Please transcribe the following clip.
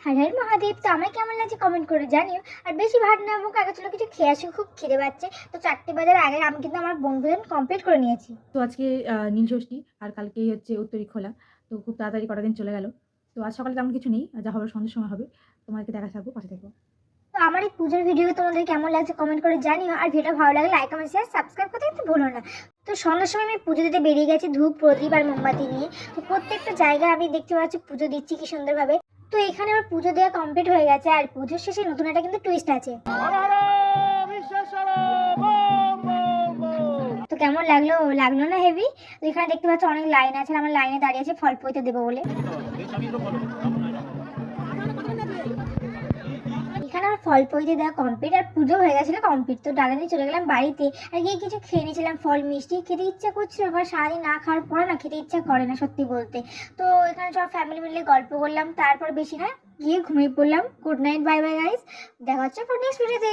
হ্যাঁ হ্যাঁ মহাদেব, তো আমার কেমন লাগছে কমেন্ট করে জানিও। আর বেশি ভাত না মুখ আগে ছিল কিছু খেয়ে আসি, খুব খিদে পাচ্ছে। তো 4টে বাজার আগে আমি কিন্তু আমার বনভোজন কমপ্লিট করে নিয়েছি। তো আজকে নীল ষষ্ঠী আর কালকেই হচ্ছে উত্তরী খোলা। তো খুব তাড়াতাড়ি কটা দিন চলে গেল। তো আজ সকালে তেমন কিছু নেই। যা হবে সন্ধ্যের সময় হবে। তোমাদেরকে দেখাতে থাকবো, পাশে থাকবো। তো আমার এই পুজোর ভিডিও তোমাদের কেমন লাগছে কমেন্ট করে জানিও। আর ভিডিও ভালো লাগলে লাইক কমেন্ট শেয়ার সাবস্ক্রাইব করতে কিন্তু ভুলো না। তো সন্ধ্যার সময় আমি পুজো দিতে বেরিয়ে গেছি ধূপ প্রদীপ আর মোমবাতি নিয়ে। তো প্রত্যেকটা জায়গায় আমি দেখতে পাচ্ছি পুজো দিচ্ছি কি সুন্দরভাবে। তো এখানে আমার পুজো দেওয়া কমপ্লিট হয়ে গেছে, আর পুজোর শেষে নতুন একটা কিন্তু টুইস্ট আছে। তো কেমন লাগলো, লাগলো না হেভি? তো এখানে দেখতে পাচ্ছ অনেক লাইন আছে, আর আমার লাইনে দাঁড়িয়ে আছে ফল পইতে দেবো বলে। এখানে আমার ফল পইতে দেওয়া কমপ্লিট আর পুজো হয়ে গেছিলো কমপ্লিট। তো ডালা নিয়ে চলে গেলাম বাড়িতে। আর গিয়ে কিছু খেয়ে নিয়েছিলাম ফল মিষ্টি, খেতে ইচ্ছা করছিল। এবার সারাদিন না খাওয়ার পরে না খেতে ইচ্ছা করে না সত্যি বলতে। তো এখানে সব ফ্যামিলি মিলে গল্প করলাম, তারপর বেশি না গিয়ে ঘুমিয়ে পড়লাম। Good night, bye bye guys, দেখা হচ্ছে নেক্সট ভিডিওতে।